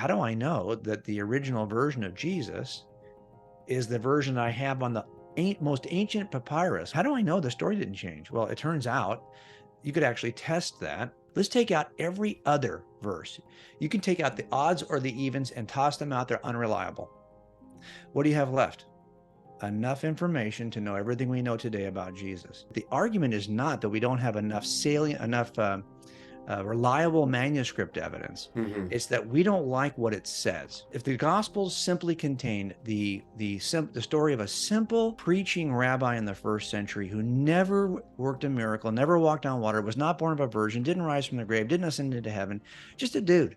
how do I know that the original version of Jesus is the version I have on the most ancient papyrus? How do I know the story didn't change? Well, it turns out you could actually test that. Let's take out every other verse. You can take out the odds or the evens and toss them out. They're unreliable. What do you have left? Enough information to know everything we know today about Jesus. The argument is not that we don't have enough reliable manuscript evidence. Hmm. It's that we don't like what it says. If the Gospels simply contained the story of a simple preaching rabbi in the first century who never worked a miracle, never walked on water, was not born of a virgin, didn't rise from the grave, didn't ascend into heaven, just a dude,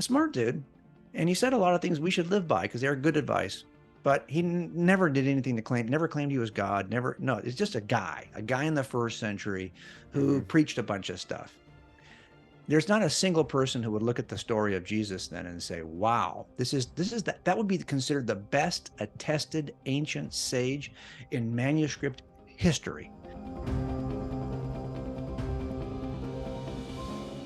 a smart dude, and he said a lot of things we should live by because they're good advice. But he never did anything to claim, never claimed he was God, never, no, it's just a guy in the first century who Hmm. preached a bunch of stuff. There's not a single person who would look at the story of Jesus then and say, wow, that would be considered the best attested ancient sage in manuscript history.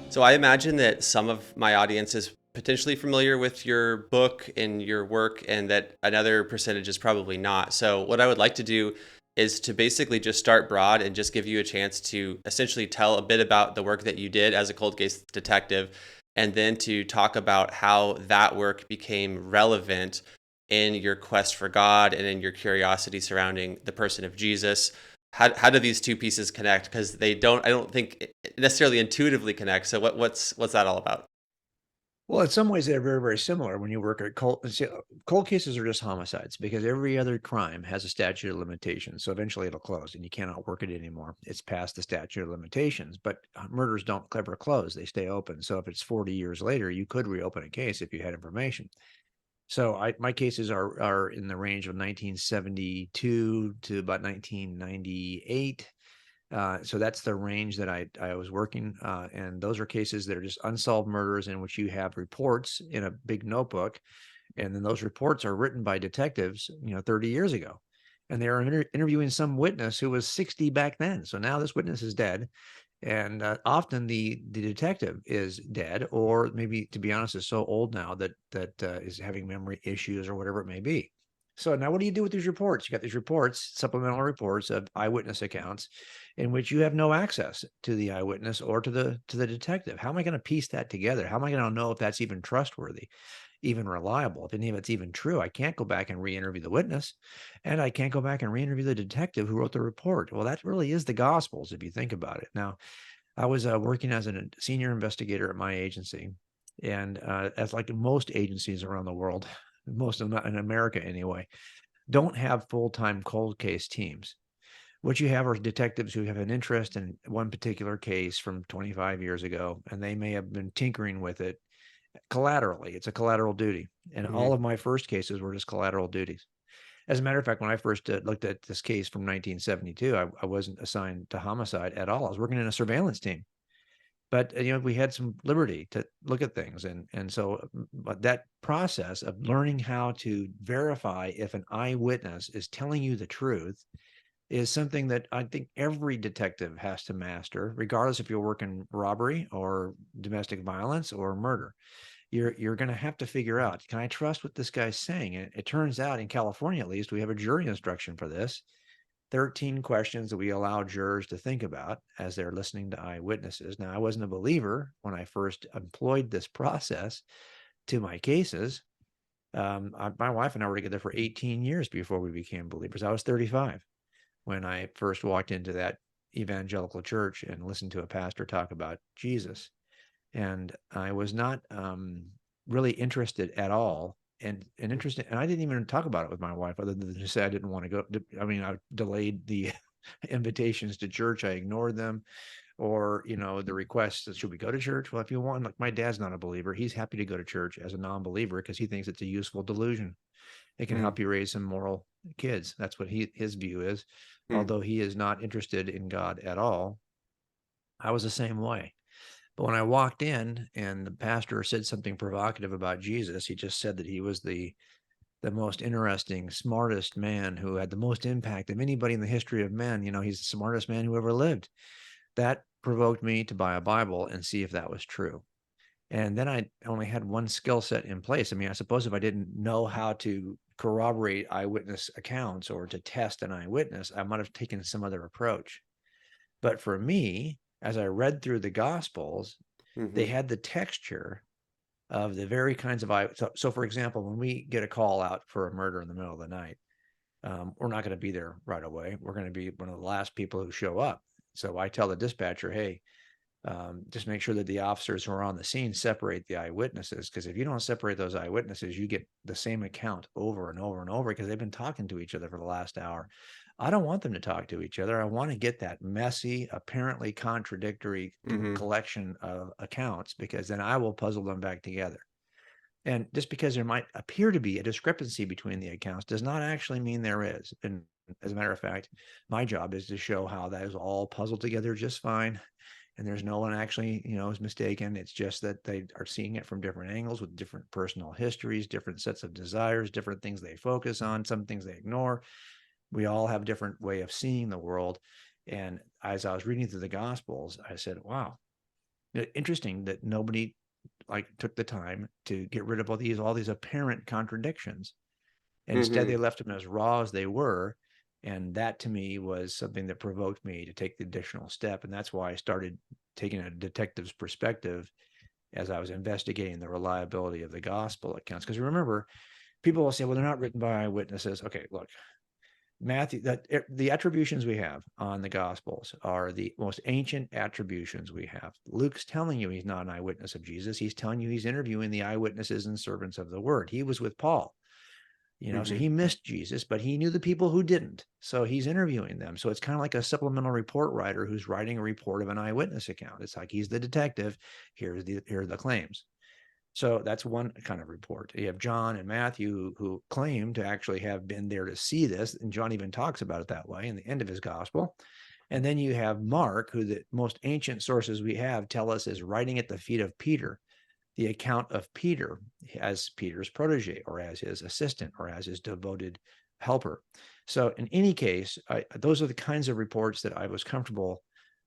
So I imagine that some of my audience is potentially familiar with your book and your work, and that another percentage is probably not. So what I would like to do is to basically just start broad and just give you a chance to essentially tell a bit about the work that you did as a cold case detective, and then to talk about how that work became relevant in your quest for God and in your curiosity surrounding the person of Jesus. How do these two pieces connect? Because I don't think it necessarily intuitively connect. So what's that all about? Well, in some ways, they're very, very similar when you work at cold cases are just homicides because every other crime has a statute of limitations. So eventually it'll close and you cannot work it anymore. It's past the statute of limitations, but murders don't ever close. They stay open. So if it's 40 years later, you could reopen a case if you had information. So my cases are in the range of 1972 to about 1998. So that's the range that I was working, and those are cases that are just unsolved murders in which you have reports in a big notebook, and then those reports are written by detectives, 30 years ago, and they are interviewing some witness who was 60 back then. So now this witness is dead, and often the detective is dead, or maybe, to be honest, is so old now that is having memory issues or whatever it may be. So now what do you do with these reports? You got these reports, supplemental reports of eyewitness accounts in which you have no access to the eyewitness or to the detective. How am I going to piece that together? How am I going to know if that's even trustworthy, even reliable, if any of it's even true? I can't go back and re-interview the witness, and I can't go back and re-interview the detective who wrote the report. Well, that really is the Gospels if you think about it. Now, I was working as a senior investigator at my agency, and as like most agencies around the world, most of them in America anyway, don't have full-time cold case teams. What you have are detectives who have an interest in one particular case from 25 years ago, and they may have been tinkering with it collaterally. It's a collateral duty. And all Hmm. of my first cases were just collateral duties. As a matter of fact, when I first looked at this case from 1972, I wasn't assigned to homicide at all. I was working in a surveillance team. But we had some liberty to look at things, and so but that process of learning how to verify if an eyewitness is telling you the truth is something that I think every detective has to master, regardless if you're working robbery or domestic violence or murder. You're going to have to figure out, can I trust what this guy's saying? And it turns out in California, at least, we have a jury instruction for this. 13 questions that we allow jurors to think about as they're listening to eyewitnesses. Now, I wasn't a believer when I first employed this process to my cases. My wife and I were together for 18 years before we became believers. I was 35 when I first walked into that evangelical church and listened to a pastor talk about Jesus. And I was not really interested at all. And interested, and I didn't even talk about it with my wife, other than to say I didn't want to go. I mean, I delayed the invitations to church. I ignored them, or the requests that should we go to church? Well, if you want, like my dad's not a believer. He's happy to go to church as a non-believer because he thinks it's a useful delusion. It can help you raise some moral kids. That's what his view is. Hmm. Although he is not interested in God at all, I was the same way. But when I walked in and the pastor said something provocative about Jesus, he just said that he was the most interesting, smartest man who had the most impact of anybody in the history of men. He's the smartest man who ever lived. That provoked me to buy a Bible and see if that was true. And then I only had one skill set in place. I mean, I suppose if I didn't know how to corroborate eyewitness accounts or to test an eyewitness, I might have taken some other approach. But for me, as I read through the Gospels, they Hmm. had the texture of the very kinds of eye. So for example, when we get a call out for a murder in the middle of the night, we're not going to be there right away. We're going to be one of the last people who show up. So I tell the dispatcher, hey, just make sure that the officers who are on the scene separate the eyewitnesses. Because if you don't separate those eyewitnesses, you get the same account over and over and over because they've been talking to each other for the last hour. I don't want them to talk to each other. I want to get that messy, apparently contradictory Hmm. collection of accounts because then I will puzzle them back together. And just because there might appear to be a discrepancy between the accounts does not actually mean there is. And as a matter of fact, my job is to show how that is all puzzled together just fine. And there's no one actually, is mistaken. It's just that they are seeing it from different angles with different personal histories, different sets of desires, different things they focus on, some things they ignore. We all have a different way of seeing the world. And as I was reading through the Gospels, I said, wow, interesting that nobody took the time to get rid of all these apparent contradictions. And instead, Hmm. they left them as raw as they were. And that to me was something that provoked me to take the additional step. And that's why I started taking a detective's perspective as I was investigating the reliability of the gospel accounts. Because remember, people will say, well, they're not written by eyewitnesses. Okay, look, Matthew, the attributions we have on the Gospels are the most ancient attributions we have. Luke's telling you he's not an eyewitness of Jesus. He's telling you he's interviewing the eyewitnesses and servants of the word. He was with Paul, so Hmm. he missed Jesus, but he knew the people who didn't. So he's interviewing them. So it's kind of like a supplemental report writer who's writing a report of an eyewitness account. It's like he's the detective. Here are the claims. So that's one kind of report. You have John and Matthew who claim to actually have been there to see this, and John even talks about it that way in the end of his gospel. And then you have Mark, who the most ancient sources we have tell us is writing at the feet of Peter, the account of Peter as Peter's protege or as his assistant or as his devoted helper. So in any case, those are the kinds of reports that I was comfortable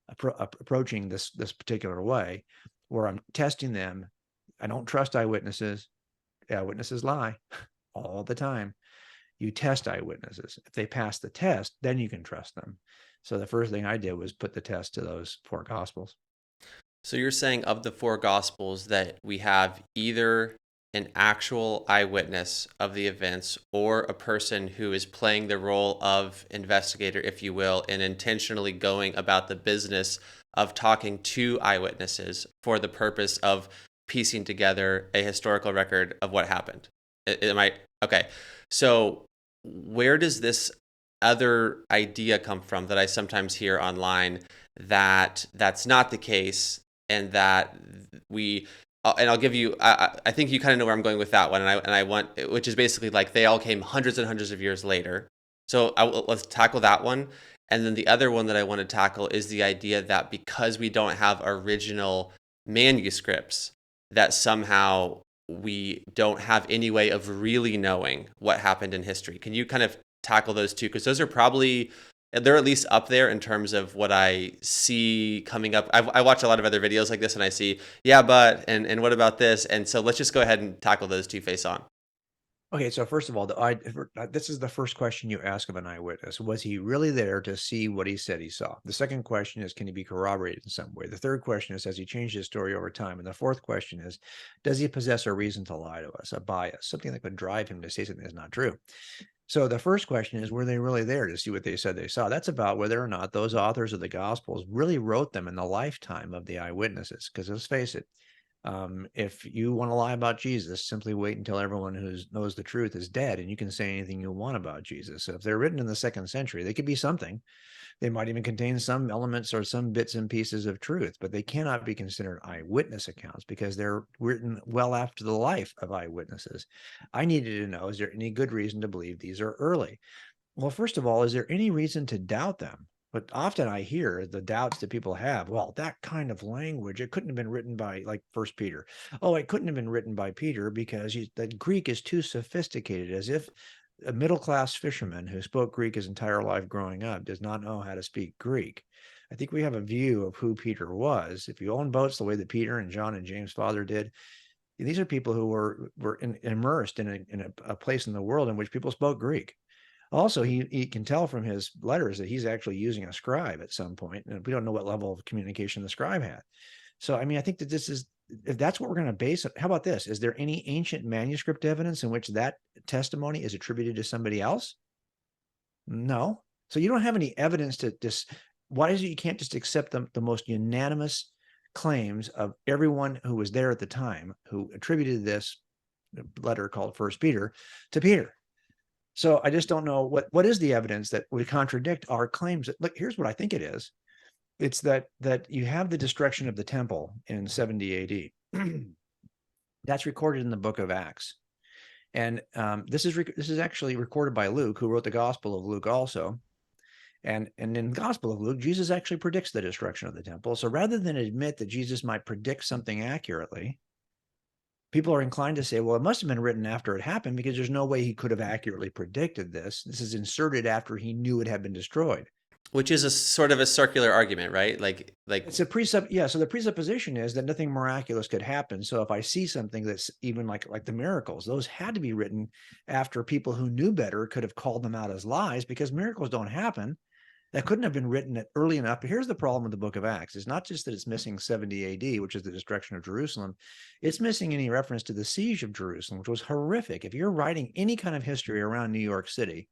approaching this particular way, where I'm testing them. I don't trust eyewitnesses. Eyewitnesses lie all the time. You test eyewitnesses. If they pass the test, then you can trust them. So the first thing I did was put the test to those four gospels. So you're saying of the four gospels that we have either an actual eyewitness of the events or a person who is playing the role of investigator, if you will, and intentionally going about the business of talking to eyewitnesses for the purpose of piecing together a historical record of what happened. Am I okay? So where does this other idea come from that I sometimes hear online that that's not the case and that we and I'll give you I think you kind of know where I'm going with that one and I want which is basically like they all came hundreds and hundreds of years later. So let's tackle that one. And then the other one that I want to tackle is the idea that because we don't have original manuscripts that somehow we don't have any way of really knowing what happened in history. Can you kind of tackle those two? Because those are probably they're at least up there in terms of what I see coming up. I watch a lot of other videos like this, and I see, yeah, but and what about this? And so let's just go ahead and tackle those two face on. Okay, so first of all, this is the first question you ask of an eyewitness. Was he really there to see what he said he saw? The second question is, can he be corroborated in some way? The third question is, has he changed his story over time? And the fourth question is, does he possess a reason to lie to us, a bias, something that could drive him to say something that's not true? So the first question is, were they really there to see what they said they saw? That's about whether or not those authors of the Gospels really wrote them in the lifetime of the eyewitnesses. Because let's face it, if you want to lie about Jesus, simply wait until everyone who knows the truth is dead, and you can say anything you want about Jesus. So if they're written in the second century, they could be something. They might even contain some elements or some bits and pieces of truth, but they cannot be considered eyewitness accounts because they're written well after the life of eyewitnesses. I needed to know, is there any good reason to believe these are early? Well, first of all, is there any reason to doubt them? But often I hear the doubts that people have. Well, that kind of language, it couldn't have been written by like First Peter. Oh, it couldn't have been written by Peter because the Greek is too sophisticated, as if a middle class fisherman who spoke Greek his entire life growing up does not know how to speak Greek. I think we have a view of who Peter was. If you own boats the way that Peter and John and James' father did, these are people who were immersed in a place in the world in which people spoke Greek. Also, he can tell from his letters that he's actually using a scribe at some point, and we don't know what level of communication the scribe had. So, I mean, I think that this is, if that's what we're going to base it, how about this? Is there any ancient manuscript evidence in which that testimony is attributed to somebody else? No. So you don't have any evidence to just, why is it you can't just accept the most unanimous claims of everyone who was there at the time who attributed this letter called First Peter to Peter? So I just don't know what is the evidence that would contradict our claims. Look, here's what I think it is. It's that you have the destruction of the temple in 70 AD. That's recorded in the book of Acts. And this is actually recorded by Luke, who wrote the Gospel of Luke also. And in the Gospel of Luke, Jesus actually predicts the destruction of the temple. So rather than admit that Jesus might predict something accurately, people are inclined to say, well, it must have been written after it happened because there's no way he could have accurately predicted this. This is inserted after he knew it had been destroyed. Which is a sort of a circular argument, right? Like It's a yeah. So the presupposition is that nothing miraculous could happen. So if I see something that's even like the miracles, those had to be written after people who knew better could have called them out as lies, because miracles don't happen. That couldn't have been written early enough. But here's the problem with the book of Acts. It's not just that it's missing 70 AD, which is the destruction of Jerusalem. It's missing any reference to the siege of Jerusalem, which was horrific. If you're writing any kind of history around New York City,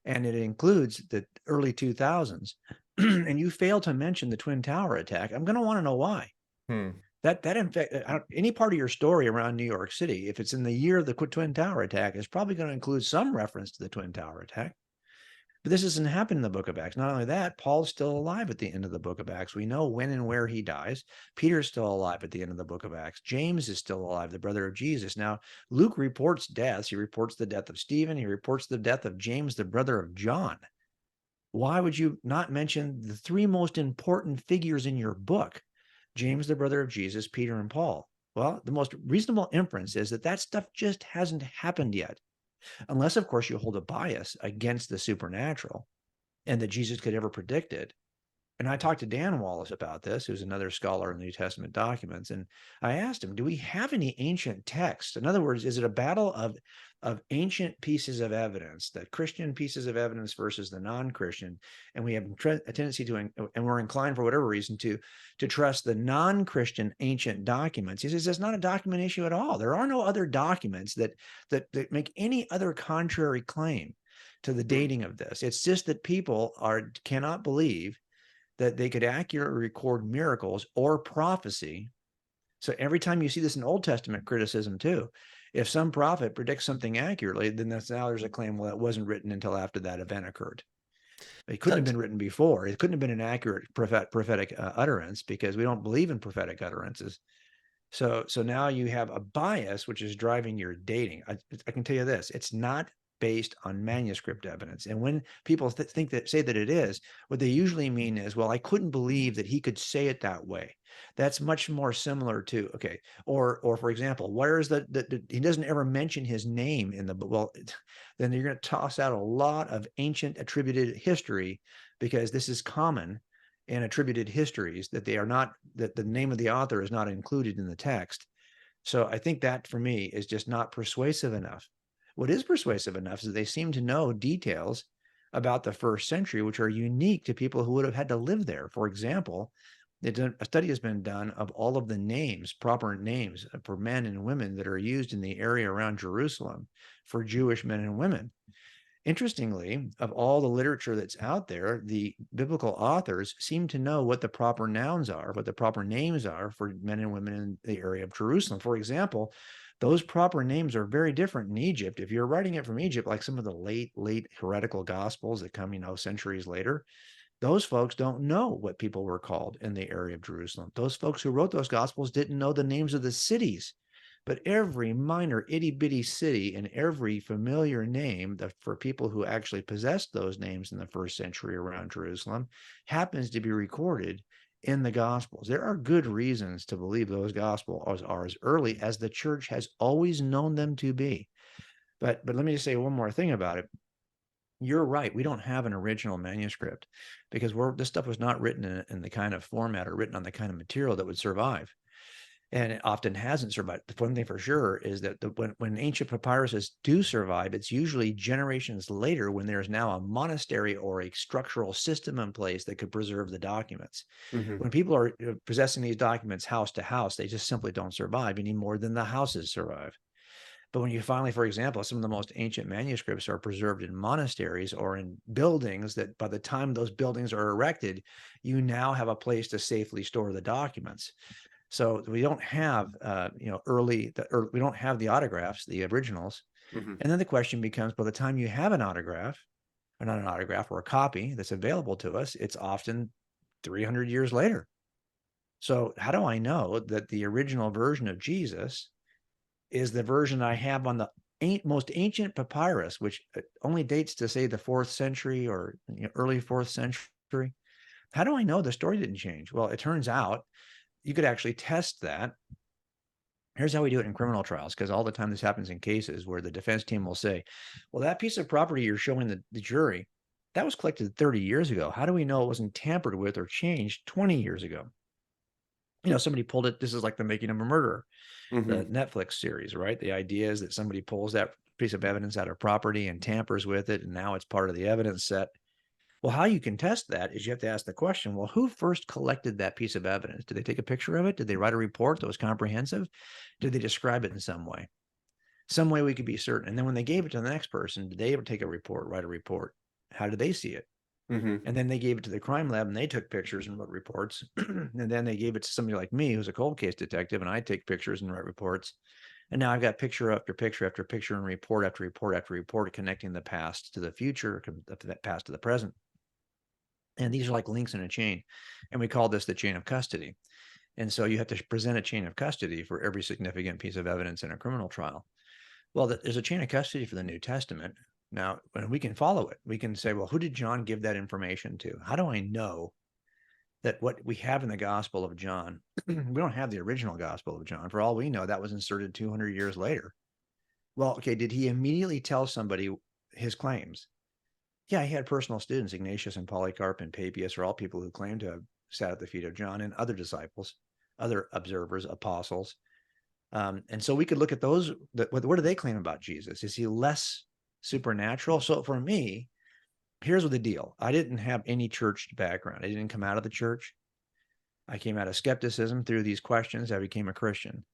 and it includes the early 2000s, and you fail to mention the Twin Tower attack, I'm going to want to know why. That in fact, any part of your story around New York City, if it's in the year of the Twin Tower attack, is probably going to include some reference to the Twin Tower attack. But this doesn't happen in the book of Acts. Not only that, Paul's still alive at the end of the book of Acts. We know when and where he dies. Peter's still alive at the end of the book of Acts. James is still alive, the brother of Jesus. Now, Luke reports deaths. He reports the death of Stephen. He reports the death of James, the brother of John. Why would you not mention the three most important figures in your book? James, the brother of Jesus, Peter, and Paul. Well, the most reasonable inference is that stuff just hasn't happened yet. Unless, of course, you hold a bias against the supernatural and that Jesus could ever predict it. And I talked to Dan Wallace about this, who's another scholar in the New Testament documents. And I asked him, do we have any ancient texts? In other words, is it a battle of ancient pieces of evidence, the Christian pieces of evidence versus the non-Christian? And we have a tendency to, and we're inclined for whatever reason to trust the non-Christian ancient documents. He says it's not a document issue at all. There are no other documents that make any other contrary claim to the dating of this. It's just that people cannot believe that they could accurately record miracles or prophecy. So every time you see this in Old Testament criticism too, if some prophet predicts something accurately, then now there's a claim, well, it wasn't written until after that event occurred. It couldn't have been written before. It couldn't have been an accurate prophetic utterance, because we don't believe in prophetic utterances. So now you have a bias which is driving your dating. I can tell you this: it's not based on manuscript evidence. And when people say that it is, what they usually mean is, well, I couldn't believe that he could say it that way. That's much more similar to, okay, or for example, where is he doesn't ever mention his name in the book. Well, then you're going to toss out a lot of ancient attributed history, because this is common in attributed histories, that they are not, that the name of the author is not included in the text. So I think that for me is just not persuasive enough. What is persuasive enough is that they seem to know details about the first century, which are unique to people who would have had to live there. For example, a study has been done of all of the names, proper names for men and women that are used in the area around Jerusalem for Jewish men and women. Interestingly, of all the literature that's out there, the biblical authors seem to know what the proper nouns are, what the proper names are for men and women in the area of Jerusalem. For example, those proper names are very different in Egypt. If you're writing it from Egypt, like some of the late heretical gospels that come, centuries later, those folks don't know what people were called in the area of Jerusalem. Those folks who wrote those gospels didn't know the names of the cities. But every minor itty-bitty city and every familiar name for people who actually possessed those names in the first century around Jerusalem happens to be recorded in the Gospels. There are good reasons to believe those Gospels are as early as the church has always known them to be. But let me just say one more thing about it. You're right. We don't have an original manuscript because this stuff was not written in the kind of format or written on the kind of material that would survive. And it often hasn't survived. The one thing for sure is that when ancient papyruses do survive, it's usually generations later when there's now a monastery or a structural system in place that could preserve the documents. Hmm. When people are possessing these documents house to house, they just simply don't survive any more than the houses survive. But when you finally, for example, some of the most ancient manuscripts are preserved in monasteries or in buildings that by the time those buildings are erected, you now have a place to safely store the documents. So we don't have, we don't have the autographs, the originals. Hmm. And then the question becomes, by the time you have an autograph, or not an autograph, or a copy that's available to us, it's often 300 years later. So how do I know that the original version of Jesus is the version I have on the most ancient papyrus, which only dates to say the 4th century or early 4th century? How do I know the story didn't change? Well, it turns out you could actually test that. Here's how we do it in criminal trials, because all the time this happens in cases where the defense team will say, well, that piece of property you're showing the jury, that was collected 30 years ago. How do we know it wasn't tampered with or changed 20 years ago? Somebody pulled it. This is like The Making of a Murderer, the Hmm. Netflix series, right? The idea is that somebody pulls that piece of evidence out of property and tampers with it, and now it's part of the evidence set. Well, how you can test that is you have to ask the question, well, who first collected that piece of evidence? Did they take a picture of it? Did they write a report that was comprehensive? Did they describe it in some way? Some way we could be certain. And then when they gave it to the next person, did they ever take a report, write a report? How did they see it? Hmm. And then they gave it to the crime lab and they took pictures and wrote reports. And then they gave it to somebody like me, who's a cold case detective, and I take pictures and write reports. And now I've got picture after picture after picture and report after report after report connecting the past to the future, the past to the present. And these are like links in a chain. And we call this the chain of custody. And so you have to present a chain of custody for every significant piece of evidence in a criminal trial. Well, there's a chain of custody for the New Testament. Now, when we can follow it, we can say, well, who did John give that information to? How do I know that what we have in the Gospel of John, we don't have the original Gospel of John. For all we know, that was inserted 200 years later. Well, okay, did he immediately tell somebody his claims? Yeah, he had personal students. Ignatius and Polycarp and Papias are all people who claim to have sat at the feet of John and other disciples, other observers, apostles. And so we could look at those. What do they claim about Jesus? Is he less supernatural? So for me, here's the deal. I didn't have any church background. I didn't come out of the church. I came out of skepticism through these questions. I became a Christian.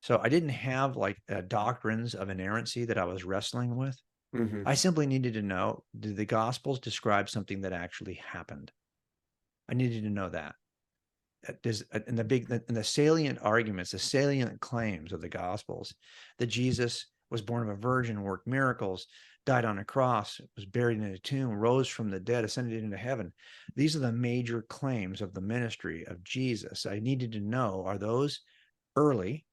So I didn't have like doctrines of inerrancy that I was wrestling with. Hmm. I simply needed to know, did the Gospels describe something that actually happened? I needed to know that. In the salient arguments, the salient claims of the Gospels, that Jesus was born of a virgin, worked miracles, died on a cross, was buried in a tomb, rose from the dead, ascended into heaven. These are the major claims of the ministry of Jesus. I needed to know, are those early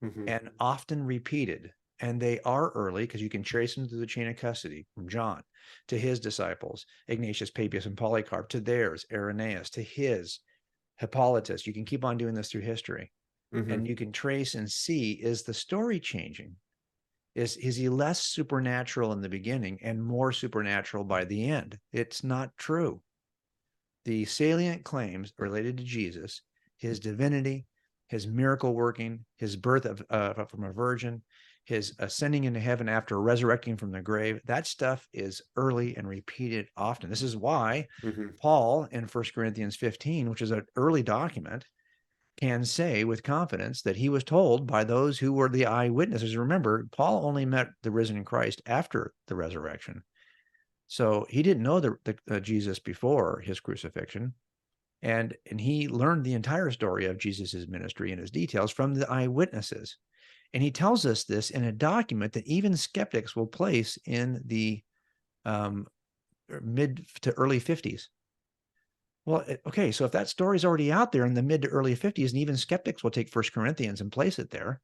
Hmm. and often repeated? And they are early because you can trace them through the chain of custody from John to his disciples, Ignatius, Papias, and Polycarp, to theirs, Irenaeus, to his, Hippolytus. You can keep on doing this through history. Hmm. And you can trace and see, is the story changing? Is he less supernatural in the beginning and more supernatural by the end? It's not true. The salient claims related to Jesus, his divinity, his miracle working, his birth from a virgin, his ascending into heaven after resurrecting from the grave, that stuff is early and repeated often. This is why Hmm. Paul in 1 Corinthians 15, which is an early document, can say with confidence that he was told by those who were the eyewitnesses. Remember, Paul only met the risen Christ after the resurrection. So he didn't know the Jesus before his crucifixion. And he learned the entire story of Jesus's ministry and his details from the eyewitnesses. And he tells us this in a document that even skeptics will place in the um, mid to early 50s. Well, okay, so if that story's already out there in the mid to early 50s, and even skeptics will take First Corinthians and place it there,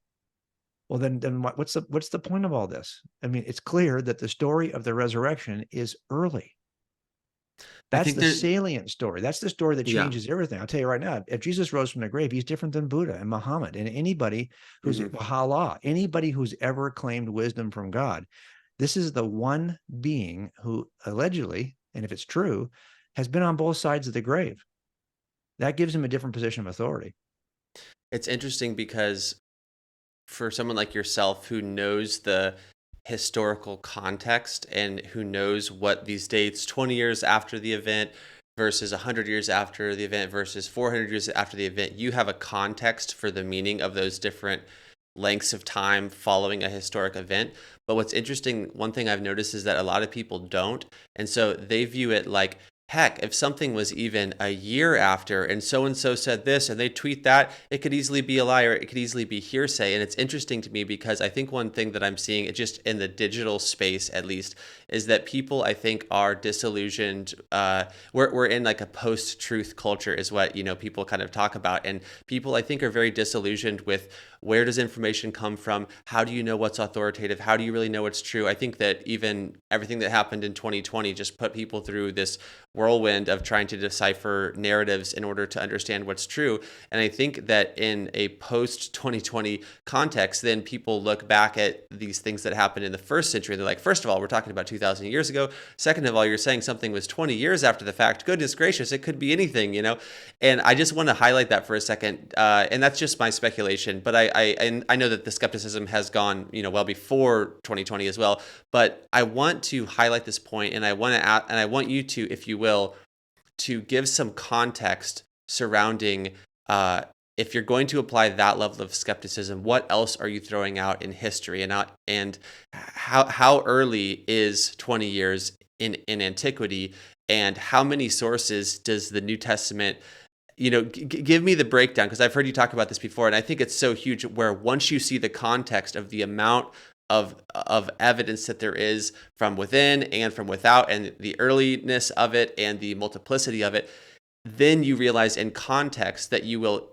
well, then what's the point of all this? I mean, it's clear that the story of the resurrection is early. I That's think the there, salient story. That's the story that yeah. changes everything. I'll tell you right now, if Jesus rose from the grave, he's different than Buddha and Muhammad and anybody who's Hmm. Allah, anybody who's ever claimed wisdom from God. This is the one being who allegedly, and if it's true, has been on both sides of the grave. That gives him a different position of authority. It's interesting because for someone like yourself who knows the historical context and who knows what these dates 20 years after the event versus 100 years after the event versus 400 years after the event, you have a context for the meaning of those different lengths of time following a historic event. But what's interesting, one thing I've noticed is that a lot of people don't. And so they view it like, heck, if something was even a year after and so said this and they tweet that, it could easily be a lie or it could easily be hearsay. And it's interesting to me because I think one thing that I'm seeing, it just in the digital space at least, is that people I think are disillusioned. We're in like a post-truth culture is what, people kind of talk about. And people I think are very disillusioned with where does information come from? How do you know what's authoritative? How do you really know what's true? I think that even everything that happened in 2020 just put people through this whirlwind of trying to decipher narratives in order to understand what's true. And I think that in a post 2020 context, then people look back at these things that happened in the first century. They're like, first of all, we're talking about 2,000 years ago. Second of all, you're saying something was 20 years after the fact. Goodness gracious, it could be anything. And I just want to highlight that for a second. And that's just my speculation. But I know that the skepticism has gone, well before 2020 as well. But I want to highlight this point, and I want you to, if you will, to give some context surrounding if you're going to apply that level of skepticism, what else are you throwing out in history, and how early is 20 years in antiquity, and how many sources does the New Testament give me the breakdown, because I've heard you talk about this before, and I think it's so huge where once you see the context of the amount of evidence that there is from within and from without, and the earliness of it and the multiplicity of it, then you realize in context that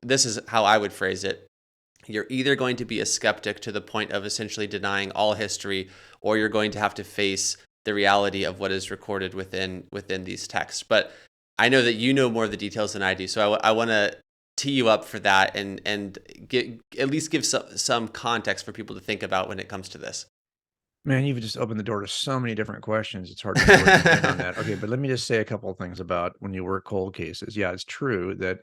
this is how I would phrase it. You're either going to be a skeptic to the point of essentially denying all history, or you're going to have to face the reality of what is recorded within these texts. But I know that you know more of the details than I do, so I want to tee you up for that and at least give some context for people to think about when it comes to this. Man, you've just opened the door to so many different questions. It's hard to know where to begin on that. Okay, but let me just say a couple of things about when you work cold cases. Yeah, it's true that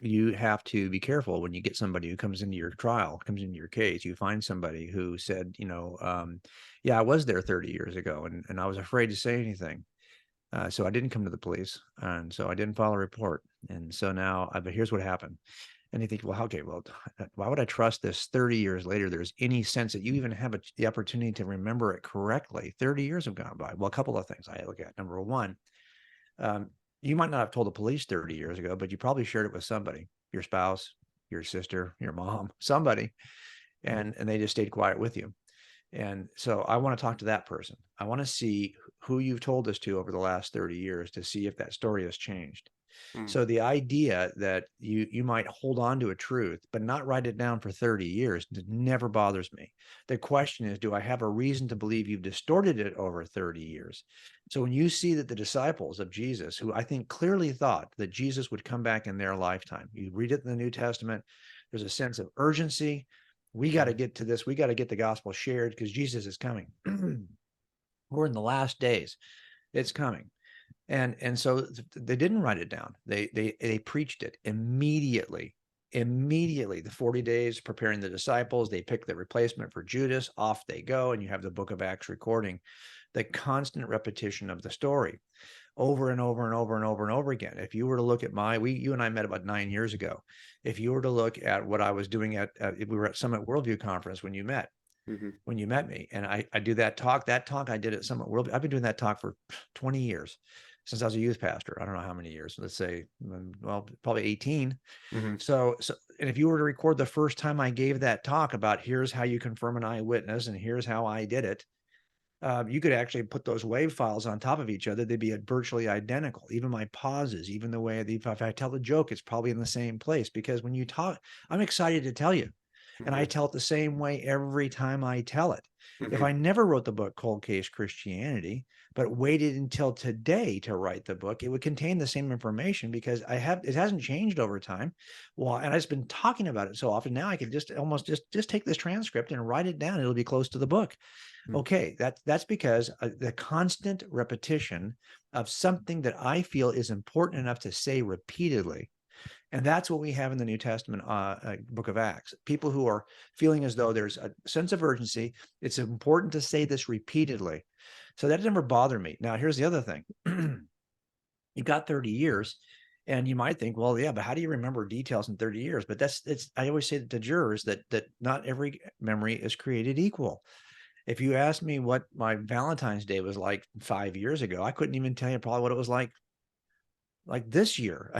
you have to be careful when you get somebody who comes into your trial, comes into your case. You find somebody who said, yeah, I was there 30 years ago, and I was afraid to say anything. So I didn't come to the police, and so I didn't file a report. And so now, but here's what happened. And you think, well, okay, well, why would I trust this 30 years later? There's any sense that you even have the opportunity to remember it correctly. 30 years have gone by. Well, a couple of things I look at. Number one, you might not have told the police 30 years ago, but you probably shared it with somebody, your spouse, your sister, your mom, somebody, and they just stayed quiet with you. And so I want to talk to that person. I want to see who you've told this to over the last 30 years to see if that story has changed. Mm, So the idea that you might hold on to a truth, but not write it down for 30 years never bothers me. The question is, do I have a reason to believe you've distorted it over 30 years? So when you see that the disciples of Jesus, who I think clearly thought that Jesus would come back in their lifetime, you read it in the New Testament, there's a sense of urgency. We got to get to this. We got to get the gospel shared because Jesus is coming. We're in the last days. It's coming. And so they didn't write it down. They preached it immediately. Immediately, the 40 days preparing the disciples, they pick the replacement for Judas, off they go, and you have the book of Acts recording the constant repetition of the story over and over and over and over and over again. If you were to look at you and I met about 9 years ago. If you were to look at what I was doing we were at Summit Worldview Conference when you met mhm, me, and I do that talk I did at Summit World. I've been doing that talk for 20 years, since I was a youth pastor. I don't know how many years, let's say, well, probably 18. mhm, So and if you were to record the first time I gave that talk about here's how you confirm an eyewitness and here's how I did it, you could actually put those wave files on top of each other. They'd be virtually identical. Even my pauses, even the way if I tell a joke, it's probably in the same place, because when you talk, I'm excited to tell you. And I mhm, tell it the same way every time I tell it. If Mhm. I never wrote the book Cold Case Christianity, but waited until today to write the book, it would contain the same information because it hasn't changed over time. Well, and I've just been talking about it so often now I could just almost just take this transcript and write it down. It'll be close to the book. Mm. Okay, that's because the constant repetition of something that I feel is important enough to say repeatedly. And that's what we have in the New Testament book of Acts. People who are feeling as though there's a sense of urgency. It's important to say this repeatedly. So that never bothered me. Now, here's the other thing. You've got 30 years, and you might think, well, yeah, but how do you remember details in 30 years? But it's I always say to jurors that not every memory is created equal. If you asked me what my Valentine's Day was like 5 years ago, I couldn't even tell you probably what it was like this year.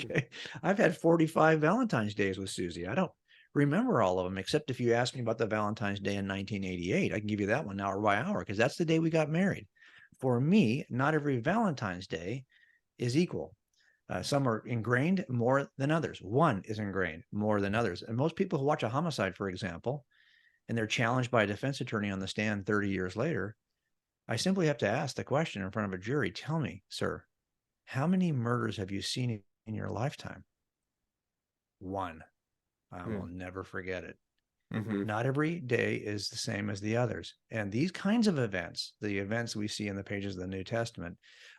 Okay. I've had 45 Valentine's days with Susie. I don't remember all of them, except if you ask me about the Valentine's Day in 1988. I can give you that one hour by hour because that's the day we got married. For me, not every Valentine's Day is equal. Some are ingrained more than others. One is ingrained more than others. And most people who watch a homicide, for example, and they're challenged by a defense attorney on the stand 30 years later, I simply have to ask the question in front of a jury. Tell me, sir, how many murders have you seen in your lifetime? One. I will Mm. never forget it. Mhm. Not every day is the same as the others. And these kinds of events, the events we see in the pages of the New Testament,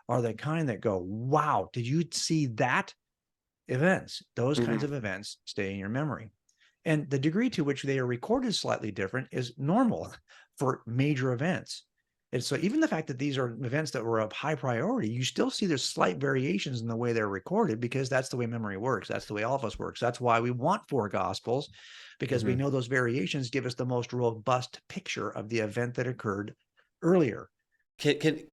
are the kind that go, wow, did you see that? Events. Those kinds Mhm. of events stay in your memory. And the degree to which they are recorded slightly different is normal for major events. And so even the fact that these are events that were of high priority, you still see there's slight variations in the way they're recorded because that's the way memory works. That's the way all of us works. That's why we want four gospels, because we Mhm. know those variations give us the most robust picture of the event that occurred earlier. Can can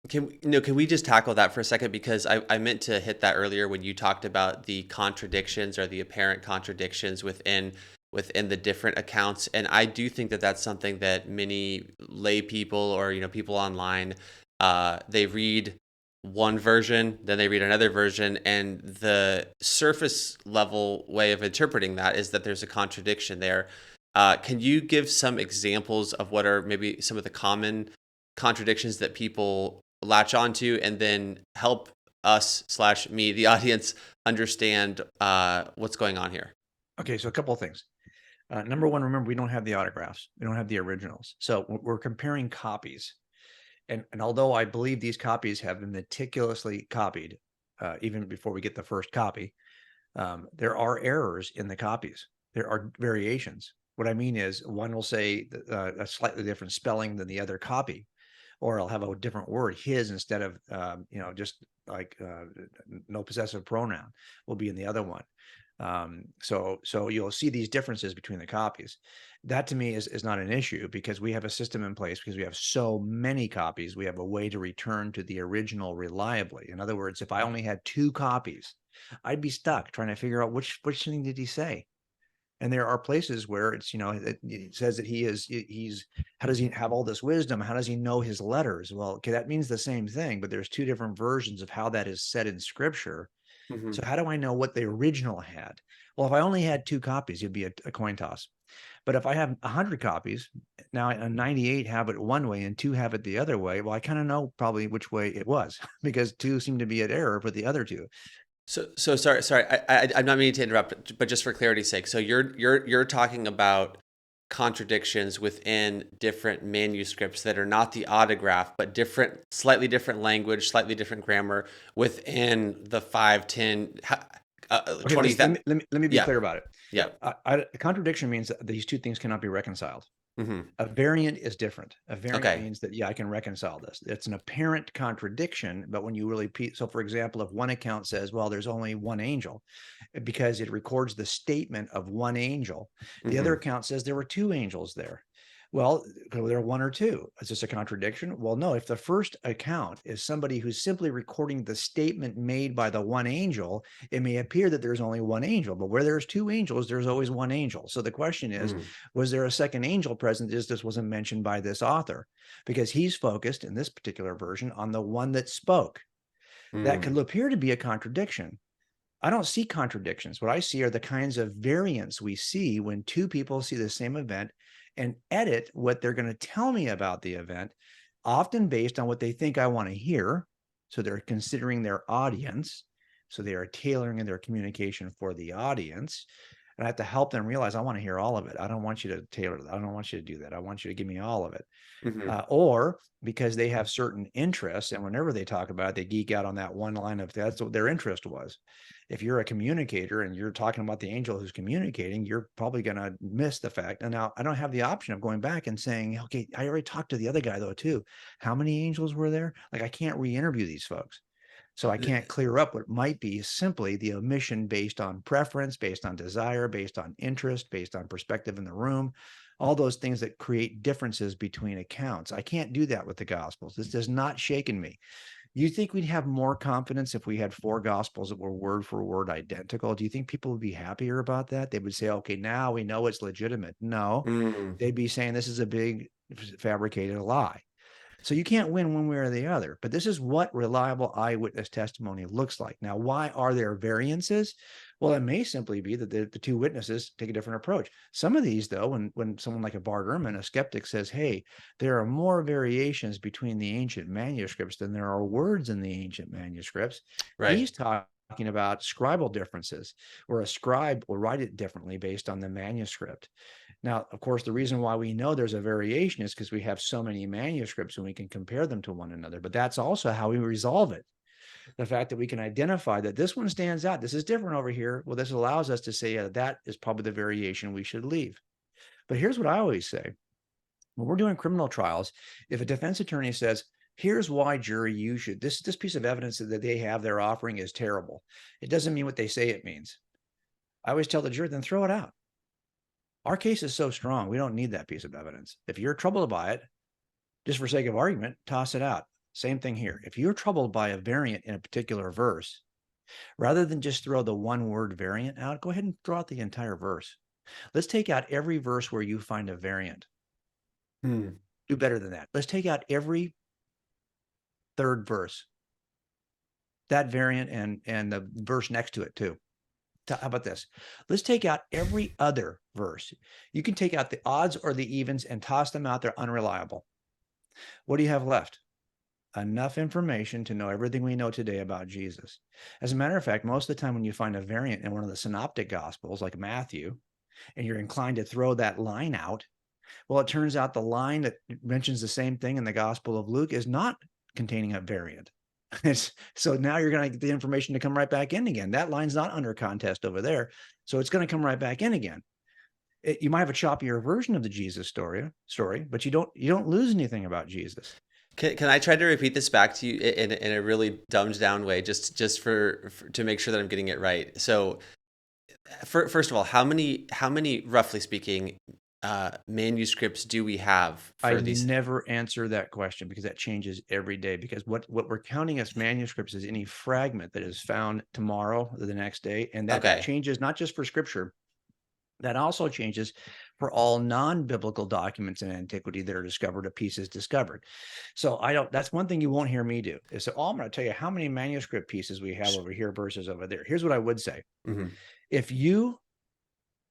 can we just tackle that for a second? Because I meant to hit that earlier when you talked about the contradictions or the apparent contradictions within the different accounts. And I do think that that's something that many lay people or people online, they read one version, then they read another version, and the surface level way of interpreting that is that there's a contradiction there. Can you give some examples of what are maybe some of the common contradictions that people latch onto, and then help us slash me, the audience, understand what's going on here? Okay, so a couple of things. Number one, remember, we don't have the autographs. We don't have the originals. So we're comparing copies. And although I believe these copies have been meticulously copied, even before we get the first copy, there are errors in the copies. There are variations. What I mean is, one will say a slightly different spelling than the other copy, or I'll have a different word, his, instead of just like no possessive pronoun will be in the other one. So you'll see these differences between the copies. That to me is not an issue because we have a system in place because we have so many copies. We have a way to return to the original reliably. In other words, if I only had two copies, I'd be stuck trying to figure out which thing did he say. And there are places where it's, it says that he's, how does he have all this wisdom? How does he know his letters? Well, okay, that means the same thing, but there's two different versions of how that is said in scripture. Hmm. So how do I know what the original had? Well, if I only had two copies, it'd be a coin toss. But if I have 100 copies, now 98 have it one way and two have it the other way. Well, I kind of know probably which way it was because two seem to be at error, but the other two. So sorry. I'm not meaning to interrupt, but just for clarity's sake. So you're talking about contradictions within different manuscripts that are not the autograph, but slightly different language, slightly different grammar within the 5, 10, Okay, let 20. me let me let me, let me be Yeah, clear about it. yeah. A contradiction means that these two things cannot be reconciled. Hmm. A variant is different. A variant Okay. means that, yeah, I can reconcile this. It's an apparent contradiction, but when you really, so for example, if one account says, well, there's only one angel, because it records the statement of one angel, the other Hmm. account says there were two angels there. Well, were there one or two? Is this a contradiction? Well, no. If the first account is somebody who's simply recording the statement made by the one angel, it may appear that there's only one angel, but where there's two angels, there's always one angel. So the question is, Mm. was there a second angel present? This wasn't mentioned by this author because he's focused in this particular version on the one that spoke. That could Mm. appear to be a contradiction. I don't see contradictions. What I see are the kinds of variants we see when two people see the same event and edit what they're going to tell me about the event, often based on what they think I want to hear. So they're considering their audience. So they are tailoring their communication for the audience. And I have to help them realize I want to hear all of it. I don't want you to tailor that. I don't want you to do that. I want you to give me all of it. Hmm. Or because they have certain interests, and whenever they talk about it, they geek out on that one line of that's what their interest was. If you're a communicator and you're talking about the angel who's communicating, you're probably going to miss the fact. And now I don't have the option of going back and saying, okay, I already talked to the other guy though too. How many angels were there? Like I can't re-interview these folks. So I can't clear up what might be simply the omission based on preference, based on desire, based on interest, based on perspective in the room, all those things that create differences between accounts. I can't do that with the Gospels. This does not shake in me. You think we'd have more confidence if we had 4 Gospels that were word for word identical? Do you think people would be happier about that? They would say, okay, now we know it's legitimate. No, Mm. they'd be saying this is a big fabricated lie. So you can't win one way or the other, but this is what reliable eyewitness testimony looks like. Now, why are there variances? Well, it may simply be that the 2 witnesses take a different approach. Some of these, though, when someone like a Bart Ehrman, a skeptic, says, hey, there are more variations between the ancient manuscripts than there are words in the ancient manuscripts, Right. he's talking about scribal differences, where a scribe will write it differently based on the manuscript. Now, of course, the reason why we know there's a variation is because we have so many manuscripts and we can compare them to one another. But that's also how we resolve it. The fact that we can identify that this one stands out, this is different over here. Well, this allows us to say, yeah, that is probably the variation we should leave. But here's what I always say when we're doing criminal trials, if a defense attorney says, here's why, jury, you should, this piece of evidence that they have they're offering is terrible, it doesn't mean what they say it means. I always tell the jury, then throw it out. Our case is so strong, we don't need that piece of evidence. If you're troubled by it, just for sake of argument, toss it out. Same thing here. If you're troubled by a variant in a particular verse, rather than just throw the one word variant out, go ahead and throw out the entire verse. Let's take out every verse where you find a variant. Mm. Do better than that. Let's take out every third verse, that variant and the verse next to it too. How about this? Let's take out every other verse. You can take out the odds or the evens and toss them out. They're unreliable. What do you have left? Enough information to know everything we know today about Jesus. As a matter of fact, most of the time when you find a variant in one of the synoptic gospels, like Matthew, and you're inclined to throw that line out, well, it turns out the line that mentions the same thing in the Gospel of Luke is not containing a variant. So now you're going to get the information to come right back in again. That line's not under contest over there. So it's going to come right back in again. You might have a choppier version of the Jesus story, but you don't lose anything about Jesus. Can I try to repeat this back to you in a really dumbed down way, just for to make sure that I'm getting it right? So, first of all, how many roughly speaking manuscripts do we have I for these? never answer that question because that changes every day. Because what we're counting as manuscripts is any fragment that is found tomorrow or the next day, and that Okay. changes not just for Scripture. That also changes for all non-biblical documents in antiquity that are discovered, a piece is discovered. So that's one thing you won't hear me do is say, oh, I'm going to tell you how many manuscript pieces we have over here versus over there. Here's what I would say. Mm-hmm. If you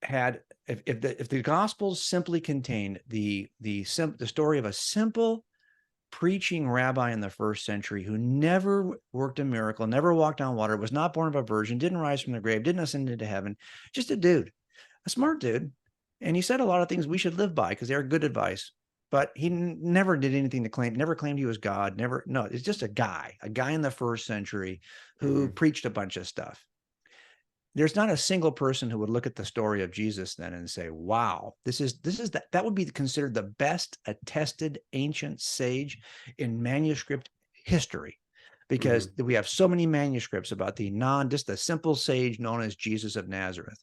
had, if the gospels simply contained the story of a simple preaching rabbi in the first century who never worked a miracle, never walked on water, was not born of a virgin, didn't rise from the grave, didn't ascend into heaven, just a dude, a smart dude. And he said a lot of things we should live by because they're good advice. But he never did anything to claim, never claimed he was God. Never, no, it's just a guy in the first century who Mm-hmm. preached a bunch of stuff. There's not a single person who would look at the story of Jesus then and say, wow, that would be considered the best attested ancient sage in manuscript history because Mm-hmm. we have so many manuscripts about just the simple sage known as Jesus of Nazareth.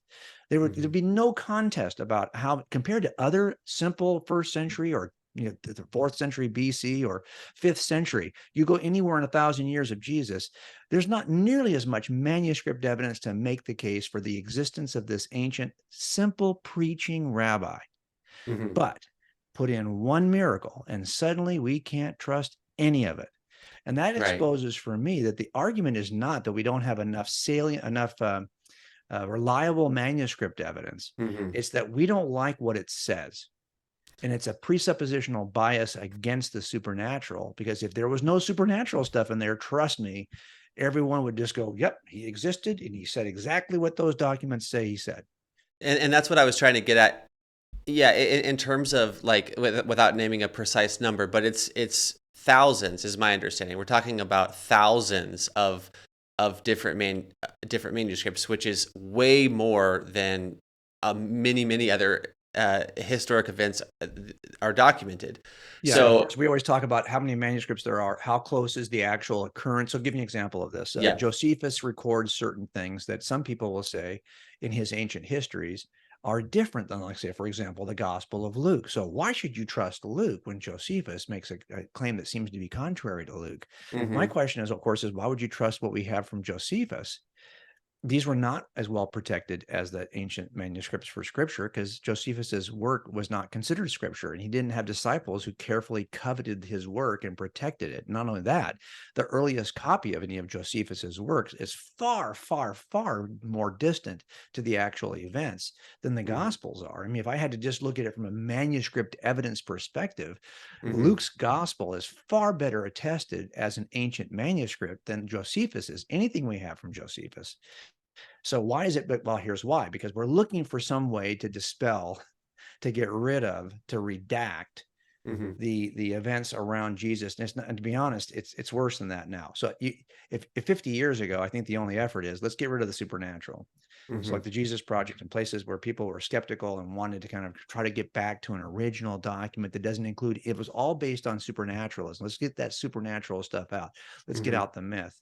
There'd be no contest about how, compared to other simple first century or the 4th century BC or 5th century, you go anywhere in 1,000 years of Jesus, there's not nearly as much manuscript evidence to make the case for the existence of this ancient, simple preaching rabbi. Mm-hmm. But put in one miracle, and suddenly we can't trust any of it. And that Right. exposes for me that the argument is not that we don't have enough reliable manuscript evidence. Mm-hmm. It's that we don't like what it says. And it's a presuppositional bias against the supernatural, because if there was no supernatural stuff in there, trust me, everyone would just go, yep, he existed and he said exactly what those documents say he said. And that's what I was trying to get at. Yeah, in terms of like without naming a precise number, but it's thousands is my understanding. We're talking about thousands of different manuscripts, which is way more than many other historic events are documented. Yeah, of So course. We always talk about how many manuscripts there are, how close is the actual occurrence. So, give you an example of this. yeah. Josephus records certain things that some people will say in his ancient histories are different than, like, say, for example, the Gospel of Luke. So, why should you trust Luke when Josephus makes a claim that seems to be contrary to Luke? My Hmm. question is, of course, is why would you trust what we have from Josephus? These were not as well protected as the ancient manuscripts for scripture, because Josephus's work was not considered scripture, and he didn't have disciples who carefully coveted his work and protected it. Not only that, the earliest copy of any of Josephus's works is far, far, far more distant to the actual events than the Hmm. Gospels are. I mean, if I had to just look at it from a manuscript evidence perspective, Hmm. Luke's Gospel is far better attested as an ancient manuscript than Josephus is. Anything we have from Josephus. So why is it? But well, here's why: because we're looking for some way to dispel, to get rid of, to redact Hmm. the events around Jesus. And, and to be honest, it's worse than that now. So if 50 years ago, I think the only effort is let's get rid of the supernatural. So Hmm. like the Jesus Project and places where people were skeptical and wanted to kind of try to get back to an original document that doesn't include, it was all based on supernaturalism. Let's get that supernatural stuff out. Let's get Hmm. out the myth.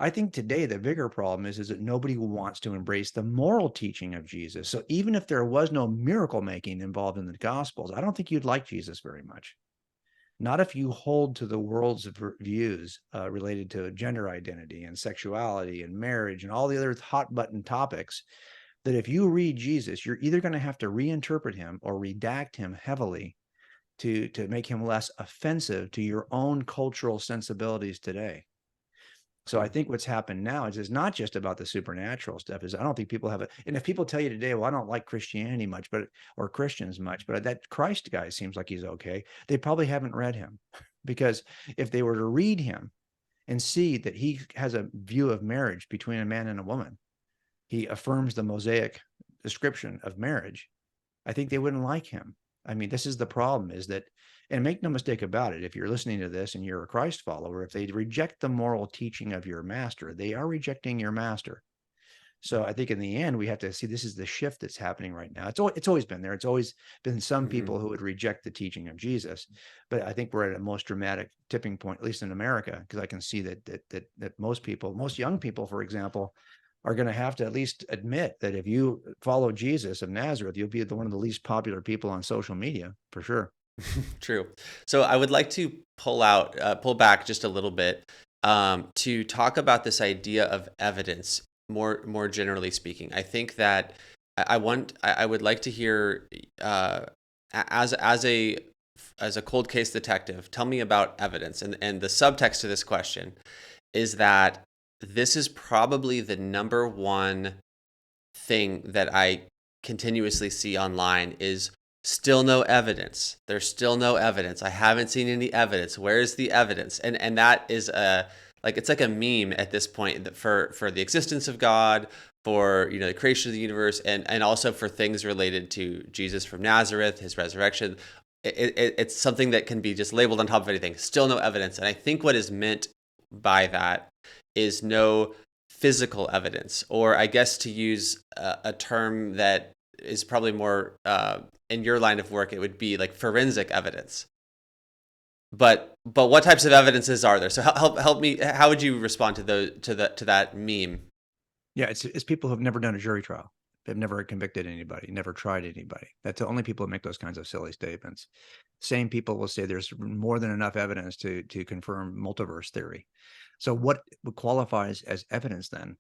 I think today the bigger problem is that nobody wants to embrace the moral teaching of Jesus. So even if there was no miracle making involved in the Gospels, I don't think you'd like Jesus very much. Not if you hold to the world's views related to gender identity and sexuality and marriage and all the other hot button topics. That if you read Jesus, you're either going to have to reinterpret him or redact him heavily to make him less offensive to your own cultural sensibilities today. So I think what's happened now is it's not just about the supernatural stuff. Is I don't think people have it. And if people tell you today, well, I don't like Christianity much, but or Christians much, but that Christ guy seems like he's okay, they probably haven't read him. Because if they were to read him and see that he has a view of marriage between a man and a woman, he affirms the Mosaic description of marriage, I think they wouldn't like him. I mean, this is the problem, is that, and make no mistake about it, if you're listening to this and you're a Christ follower, if they reject the moral teaching of your master, they are rejecting your master. So I think in the end, we have to see this is the shift that's happening right now. It's always been there. It's always been some Hmm. people who would reject the teaching of Jesus, but I think we're at a most dramatic tipping point, at least in America, because I can see that most people, most young people, for example, are going to have to at least admit that if you follow Jesus of Nazareth, you'll be one of the least popular people on social media for sure. True. So I would like to pull back just a little bit to talk about this idea of evidence more generally speaking. I think that I would like to hear as a cold case detective, tell me about evidence. And the subtext to this question is that this is probably the number one thing that I continuously see online is still no evidence. There's still no evidence. I haven't seen any evidence. Where is the evidence? And that is it's like a meme at this point for the existence of God, for the creation of the universe, and also for things related to Jesus from Nazareth, his resurrection. It's something that can be just labeled on top of anything. Still no evidence. And I think what is meant by that is no physical evidence, or I guess to use a term that is probably more in your line of work, it would be like forensic evidence. But what types of evidences are there? So help me. How would you respond to that meme? Yeah, it's people who've never done a jury trial. They've never convicted anybody, never tried anybody. That's the only people who make those kinds of silly statements. Same people will say there's more than enough evidence to confirm multiverse theory. So what qualifies as evidence then?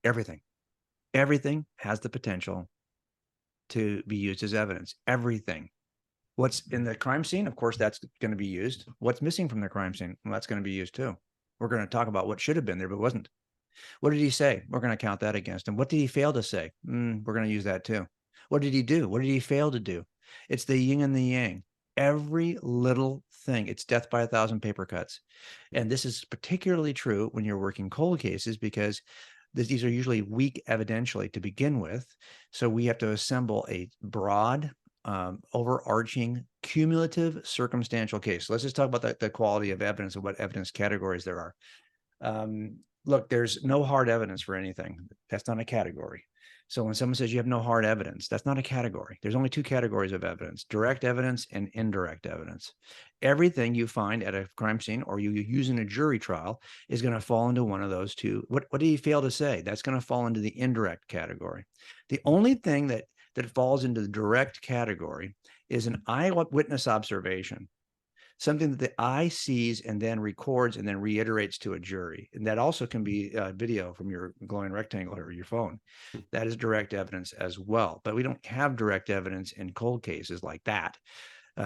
Everything. Everything has the potential to be used as evidence. Everything. What's in the crime scene, of course, that's going to be used. What's missing from the crime scene, well, that's going to be used too. We're going to talk about what should have been there but wasn't. What did he say? We're going to count that against him. What did he fail to say? We're going to use that too. What did he do? What did he fail to do? It's the yin and the yang. Every little thing, it's death by a thousand paper cuts. And this is particularly true when you're working cold cases because these are usually weak evidentially to begin with. So we have to assemble a broad, overarching, cumulative circumstantial case. So let's just talk about the quality of evidence and what evidence categories there are. Look, there's no hard evidence for anything. That's not a category. So when someone says you have no hard evidence, that's not a category. There's only two categories of evidence: direct evidence and indirect evidence. Everything you find at a crime scene or you use in a jury trial is going to fall into one of those two. What did he fail to say? That's going to fall into the indirect category. The only thing that falls into the direct category is an eyewitness observation, something that the eye sees and then records and then reiterates to a jury. And that also can be video from your glowing rectangle or your phone. That is direct evidence as well. But we don't have direct evidence in cold cases like that.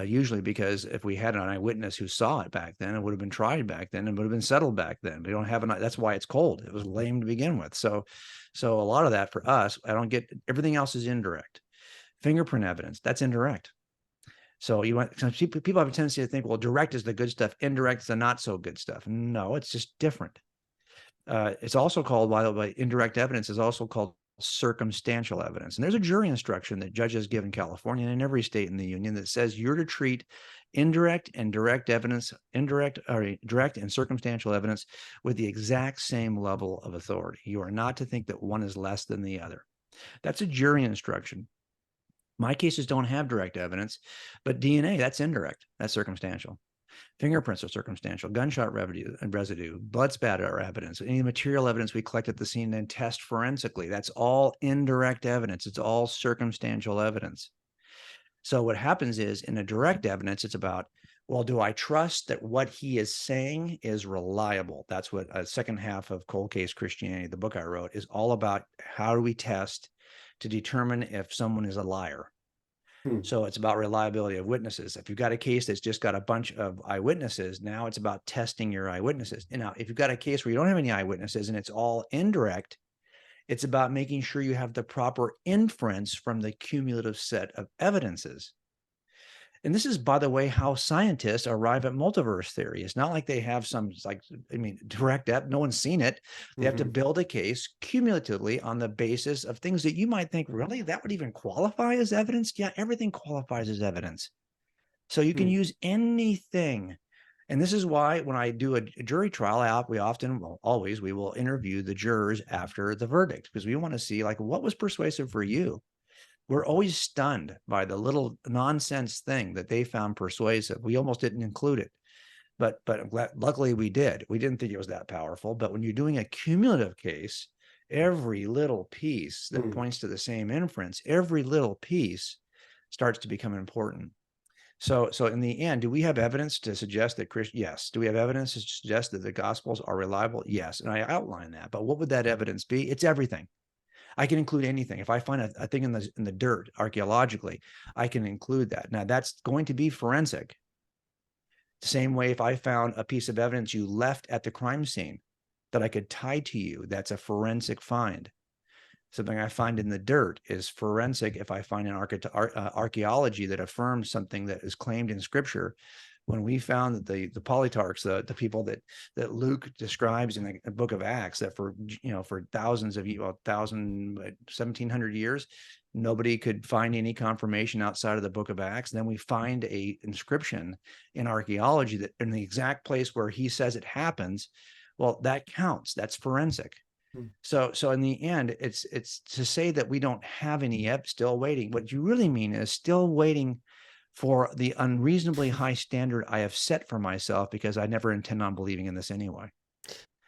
Usually because if we had an eyewitness who saw it back then, it would have been tried back then and would have been settled back then. We don't have that's why it's cold. It was lame to begin with. So a lot of that for us, I don't get. Everything else is indirect. Fingerprint evidence, that's indirect. So people have a tendency to think, well, direct is the good stuff, indirect is the not so good stuff. No, it's just different. It's also called, by the way, indirect evidence is also called circumstantial evidence. And there's a jury instruction that judges give in California and in every state in the union that says you're to treat indirect and direct evidence, direct and circumstantial evidence with the exact same level of authority. You are not to think that one is less than the other. That's a jury instruction. My cases don't have direct evidence, but DNA, that's indirect. That's circumstantial. Fingerprints are circumstantial. Gunshot residue, blood spatter evidence, any material evidence we collect at the scene and test forensically, that's all indirect evidence. It's all circumstantial evidence. So what happens is in a direct evidence, it's about, well, do I trust that what he is saying is reliable? That's what a second half of Cold Case Christianity, the book I wrote, is all about. How do we test to determine if someone is a liar? So it's about reliability of witnesses. If you've got a case that's just got a bunch of eyewitnesses, now it's about testing your eyewitnesses. And now, if you've got a case where you don't have any eyewitnesses and it's all indirect, it's about making sure you have the proper inference from the cumulative set of evidences. And this is, by the way, how scientists arrive at multiverse theory. It's not like they have some, direct no one's seen it. They have to build a case cumulatively on the basis of things that you might think, really, that would even qualify as evidence? Yeah, everything qualifies as evidence. So you can use anything. And this is why when I do a jury trial, we will interview the jurors after the verdict, because we want to see, what was persuasive for you? We're always stunned by the little nonsense thing that they found persuasive. We almost didn't include it, but luckily we did. We didn't think it was that powerful. But when you're doing a cumulative case, every little piece that points to the same inference, every little piece starts to become important. So in the end, do we have evidence to suggest that Yes. Do we have evidence to suggest that the Gospels are reliable? Yes. And I outline that. But what would that evidence be? It's everything. I can include anything. If I find a thing in the dirt archaeologically, I can include that. Now, that's going to be forensic. The same way, if I found a piece of evidence you left at the crime scene that I could tie to you, that's a forensic find. Something I find in the dirt is forensic. If I find an archaeology that affirms something that is claimed in Scripture, when we found that the polytarchs, the people that Luke describes in the book of Acts, that for thousands of 1700 years, nobody could find any confirmation outside of the book of Acts. Then we find a inscription in archaeology that in the exact place where he says it happens. Well, that counts. That's forensic. So in the end, it's to say that we don't have any still waiting. What you really mean is still waiting for the unreasonably high standard I have set for myself, because I never intend on believing in this anyway.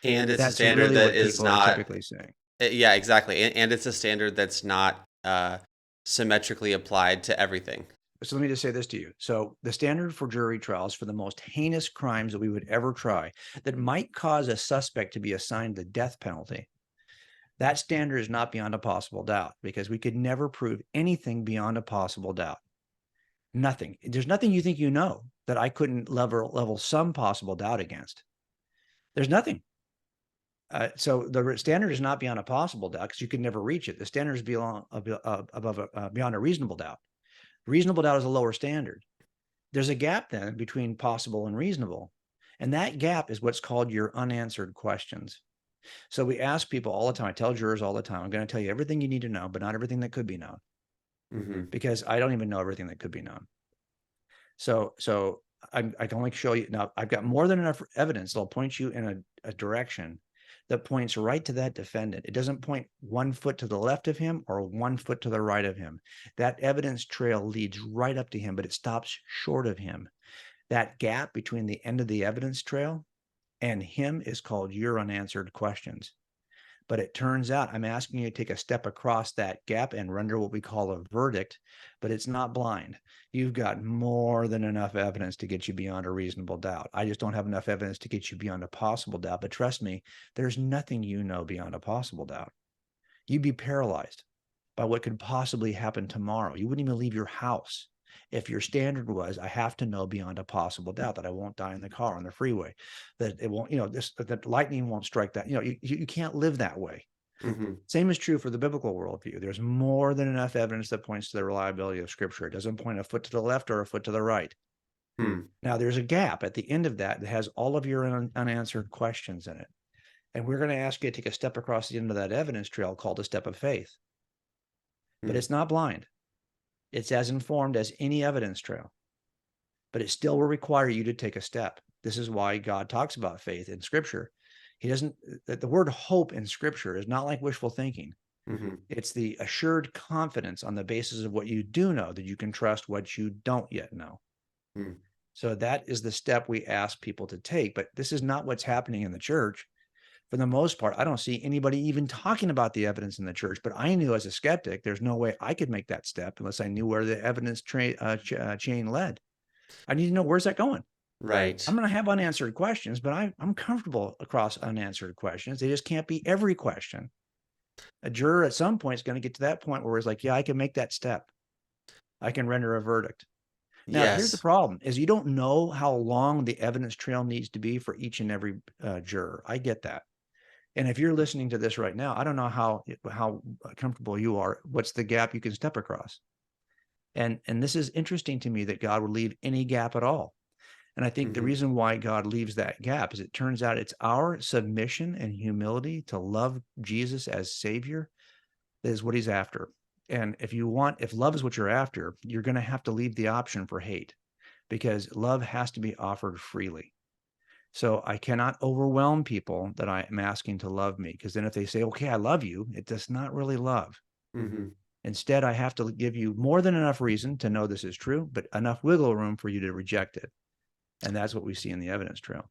And it's a That's standard really that what is people are not, typically saying. yeah, exactly. And it's a standard that's not symmetrically applied to everything. So let me just say this to you. So the standard for jury trials for the most heinous crimes that we would ever try that might cause a suspect to be assigned the death penalty, that standard is not beyond a possible doubt, because we could never prove anything beyond a possible doubt. Nothing. There's nothing you think that I couldn't level some possible doubt against. There's nothing. So the standard is not beyond a possible doubt, because you could never reach it. The standard is beyond a reasonable doubt. Reasonable doubt is a lower standard. There's a gap then between possible and reasonable. And that gap is what's called your unanswered questions. So we ask people all the time. I tell jurors all the time, I'm going to tell you everything you need to know, but not everything that could be known, Mm-hmm. because I don't even know everything that could be known. So I can only show you now. I've got more than enough evidence that'll point you in a direction that points right to that defendant. It doesn't point 1 foot to the left of him or 1 foot to the right of him. That evidence trail leads right up to him, but it stops short of him. That gap between the end of the evidence trail and him is called your unanswered questions. But it turns out I'm asking you to take a step across that gap and render what we call a verdict, but it's not blind. You've got more than enough evidence to get you beyond a reasonable doubt. I just don't have enough evidence to get you beyond a possible doubt. But trust me, there's nothing you know beyond a possible doubt. You'd be paralyzed by what could possibly happen tomorrow. You wouldn't even leave your house if your standard was, I have to know beyond a possible doubt that I won't die in the car on the freeway, that it won't, that lightning won't strike that. You can't live that way. Mm-hmm. Same is true for the biblical worldview. There's more than enough evidence that points to the reliability of Scripture. It doesn't point a foot to the left or a foot to the right. Hmm. Now, there's a gap at the end of that has all of your unanswered questions in it. And we're going to ask you to take a step across the end of that evidence trail called a step of faith. But Hmm. it's not blind. It's as informed as any evidence trail, but it still will require you to take a step. This is why God talks about faith in Scripture. He doesn't, the word hope in Scripture is not like wishful thinking. Mm-hmm. It's the assured confidence on the basis of what you do know, that you can trust what you don't yet know. Hmm. So that is the step we ask people to take. But this is not what's happening in the church. For the most part, I don't see anybody even talking about the evidence in the church. But I knew as a skeptic, there's no way I could make that step unless I knew where the evidence chain led. I need to know, where's that going? Right. I'm going to have unanswered questions, but I'm comfortable across unanswered questions. They just can't be every question. A juror at some point is going to get to that point where it's like, yeah, I can make that step. I can render a verdict. Now, here's the Yes. problem: is you don't know how long the evidence trail needs to be for each and every juror. I get that. And if you're listening to this right now, I don't know how comfortable you are. What's the gap you can step across? And this is interesting to me, that God would leave any gap at all. And I think the Mm-hmm. reason why God leaves that gap is it turns out it's our submission and humility to love Jesus as Savior that is what he's after. And if love is what you're after, you're going to have to leave the option for hate, because love has to be offered freely. So I cannot overwhelm people that I am asking to love me, because then if they say, okay, I love you, it does not really love. Mm-hmm. Instead, I have to give you more than enough reason to know this is true, but enough wiggle room for you to reject it. And that's what we see in the evidence trail.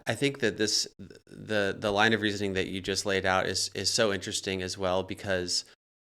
I think that the line of reasoning that you just laid out is so interesting as well, because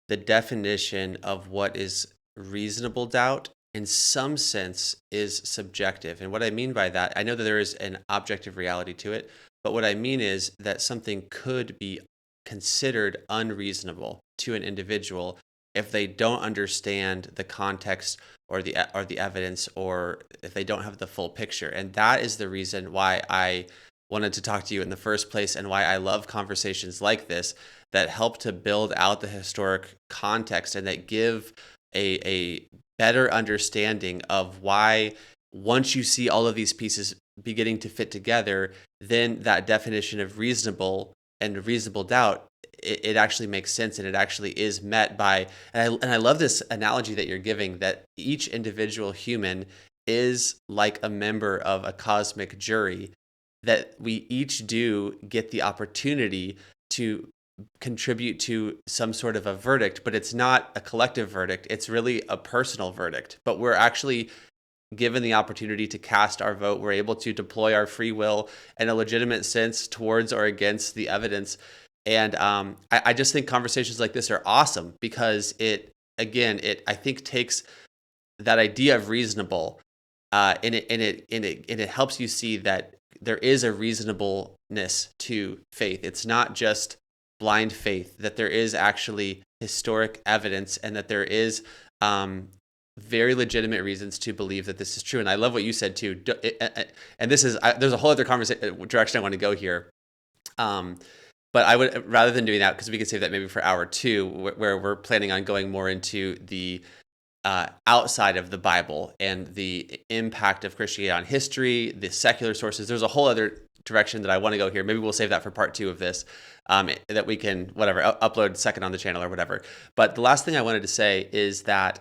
the definition of what is reasonable doubt in some sense is subjective. And what I mean by that, I know that there is an objective reality to it, but what I mean is that something could be considered unreasonable to an individual if they don't understand the context or the evidence, or if they don't have the full picture. And that is the reason why I wanted to talk to you in the first place, and why I love conversations like this that help to build out the historic context and that give a better understanding of why, once you see all of these pieces beginning to fit together, then that definition of reasonable and reasonable doubt, it actually makes sense, and it actually is met by, and I love this analogy that you're giving, that each individual human is like a member of a cosmic jury, that we each do get the opportunity to contribute to some sort of a verdict, but it's not a collective verdict. It's really a personal verdict. But we're actually given the opportunity to cast our vote. We're able to deploy our free will in a legitimate sense towards or against the evidence. And I just think conversations like this are awesome, because it I think takes that idea of reasonable, and it helps you see that there is a reasonableness to faith. It's not just blind faith, that there is actually historic evidence, and that there is very legitimate reasons to believe that this is true. And I love what you said too. And there's a whole other direction I want to go here. But I would, rather than doing that, because we could save that maybe for hour two, where we're planning on going more into the outside of the Bible and the impact of Christianity on history, the secular sources. There's a whole other direction that I want to go here. Maybe we'll save that for part 2 of this, that we can, whatever, upload second on the channel or whatever. But the last thing I wanted to say is that,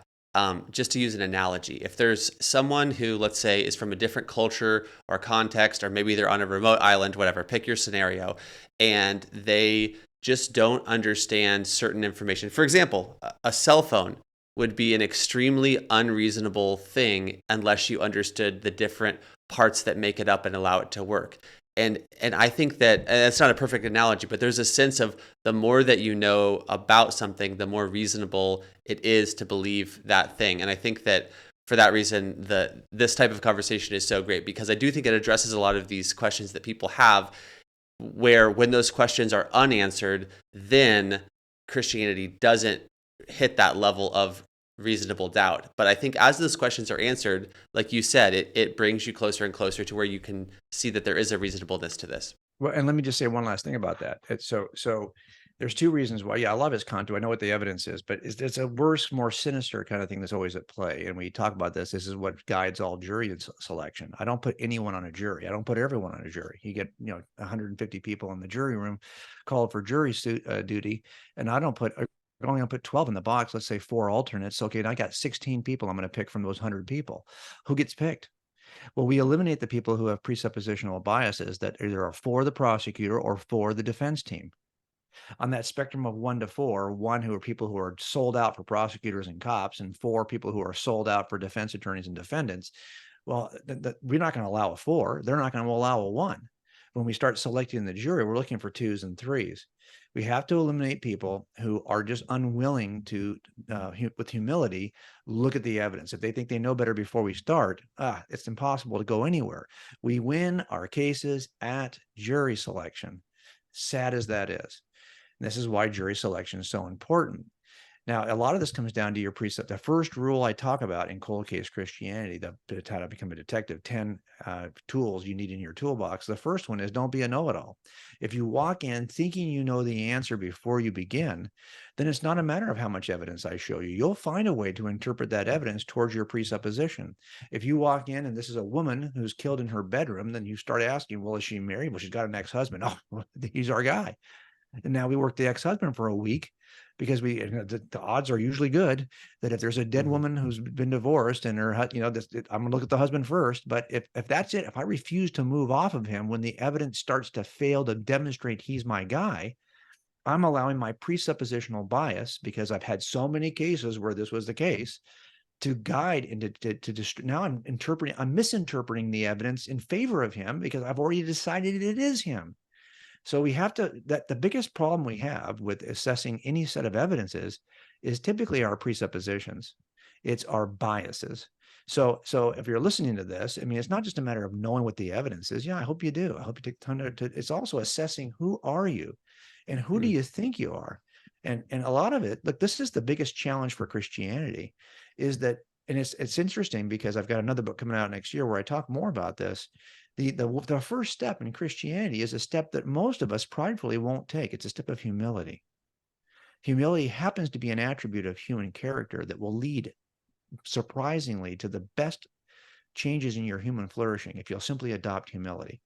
just to use an analogy, if there's someone who, let's say, is from a different culture or context, or maybe they're on a remote island, whatever, pick your scenario, and they just don't understand certain information. For example, a cell phone would be an extremely unreasonable thing unless you understood the different parts that make it up and allow it to work. And I think that, and that's not a perfect analogy, but there's a sense of the more that you know about something, the more reasonable it is to believe that thing. And I think that for that reason, this type of conversation is so great, because I do think it addresses a lot of these questions that people have, where when those questions are unanswered, then Christianity doesn't hit that level of reasonable doubt. But I think as those questions are answered, like you said, it brings you closer and closer to where you can see that there is a reasonableness to this. Well, and let me just say one last thing about that. So there's 2 reasons why. Yeah, I love his content. I know what the evidence is, but it's a worse, more sinister kind of thing that's always at play. And we talk about this. This is what guides all jury selection. I don't put anyone on a jury. I don't put everyone on a jury. You get 150 people in the jury room called for jury duty, and I don't put. I only put 12 in the box. Let's say 4 alternates. Okay, and I got 16 people. I'm going to pick from those 100 people. Who gets picked? Well, we eliminate the people who have presuppositional biases that either are for the prosecutor or for the defense team. On that spectrum of 1 to 4, 1 who are people who are sold out for prosecutors and cops, and 4 people who are sold out for defense attorneys and defendants. Well, we're not going to allow a 4. They're not going to allow a 1. When we start selecting the jury, we're looking for 2s and 3s. We have to eliminate people who are just unwilling to, with humility, look at the evidence. If they think they know better before we start, it's impossible to go anywhere. We win our cases at jury selection, sad as that is. And this is why jury selection is so important. Now, a lot of this comes down to your precept. The first rule I talk about in cold case Christianity, how to become a detective, 10 tools you need in your toolbox. The first one is don't be a know-it-all. If you walk in thinking you know the answer before you begin, then it's not a matter of how much evidence I show you. You'll find a way to interpret that evidence towards your presupposition. If you walk in and this is a woman who's killed in her bedroom, then you start asking, well, is she married? Well, she's got an ex-husband. Oh, he's our guy. And now we work the ex-husband for a week, because the odds are usually good that if there's a dead woman who's been divorced and her, I'm going to look at the husband first. But if that's it, if I refuse to move off of him when the evidence starts to fail to demonstrate he's my guy, I'm allowing my presuppositional bias, because I've had so many cases where this was the case, to guide into now I'm misinterpreting the evidence in favor of him because I've already decided it is him. So we have to, that the biggest problem we have with assessing any set of evidences is typically our presuppositions. It's our biases. So if you're listening to this, I mean, it's not just a matter of knowing what the evidence is. Yeah, I hope you do. I hope you take time to it's also assessing who are you and who do you think you are? And a lot of it, look, this is the biggest challenge for Christianity, is that, and it's interesting because I've got another book coming out next year where I talk more about this. The first step in Christianity is a step that most of us pridefully won't take. It's a step of humility. Humility happens to be an attribute of human character that will lead, surprisingly, to the best changes in your human flourishing if you'll simply adopt humility.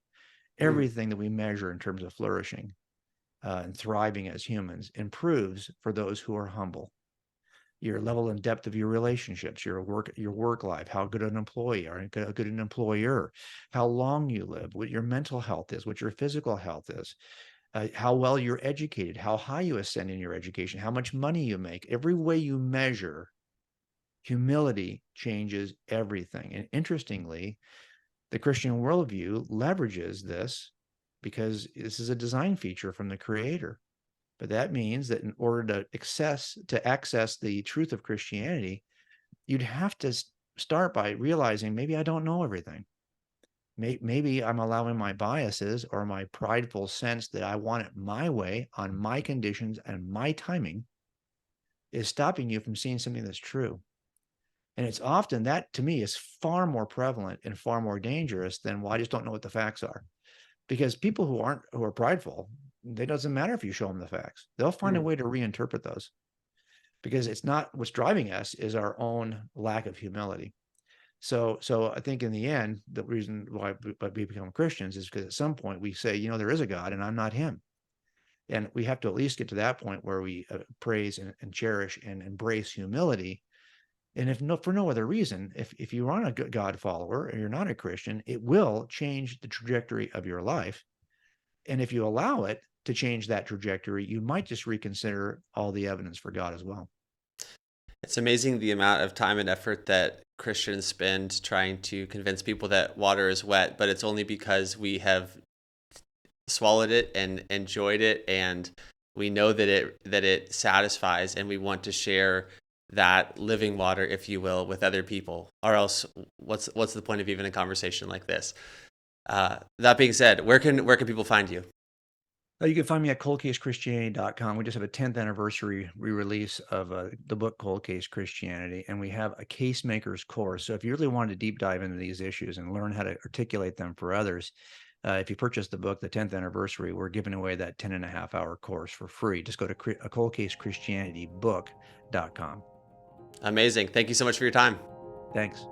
Everything that we measure in terms of flourishing and thriving as humans improves for those who are humble. Your level and depth of your relationships, your work life, how good an employee or how good an employer, how long you live, what your mental health is, what your physical health is, how well you're educated, how high you ascend in your education, how much money you make. Every way you measure, humility changes everything. And interestingly, the Christian worldview leverages this because this is a design feature from the Creator. But that means that in order to access the truth of Christianity, you'd have to start by realizing maybe I don't know everything. Maybe I'm allowing my biases or my prideful sense that I want it my way on my conditions and my timing is stopping you from seeing something that's true. And it's often that, to me, is far more prevalent and far more dangerous than, well, I just don't know what the facts are. Because people who are prideful, it doesn't matter if you show them the facts. They'll find a way to reinterpret those. because it's not what's driving us is our own lack of humility. So I think in the end, the reason why we become Christians is because at some point we say, there is a God and I'm not him. And we have to at least get to that point where we praise and cherish and embrace humility. And if no, for no other reason, if you aren't a good God follower or you're not a Christian, it will change the trajectory of your life. And if you allow it to change that trajectory, you might just reconsider all the evidence for God as well. It's amazing the amount of time and effort that Christians spend trying to convince people that water is wet, but it's only because we have swallowed it and enjoyed it, and we know that it satisfies, and we want to share that living water, if you will, with other people. Or else, what's the point of even a conversation like this? That being said, where can people find you? You can find me at coldcasechristianity.com. We just have a 10th anniversary re-release of the book Cold Case Christianity, and we have a case maker's course. So if you really wanted to deep dive into these issues and learn how to articulate them for others, if you purchase the book, the 10th anniversary, we're giving away that 10.5 hour course for free. Just go to coldcasechristianitybook.com. Amazing. Thank you so much for your time. Thanks.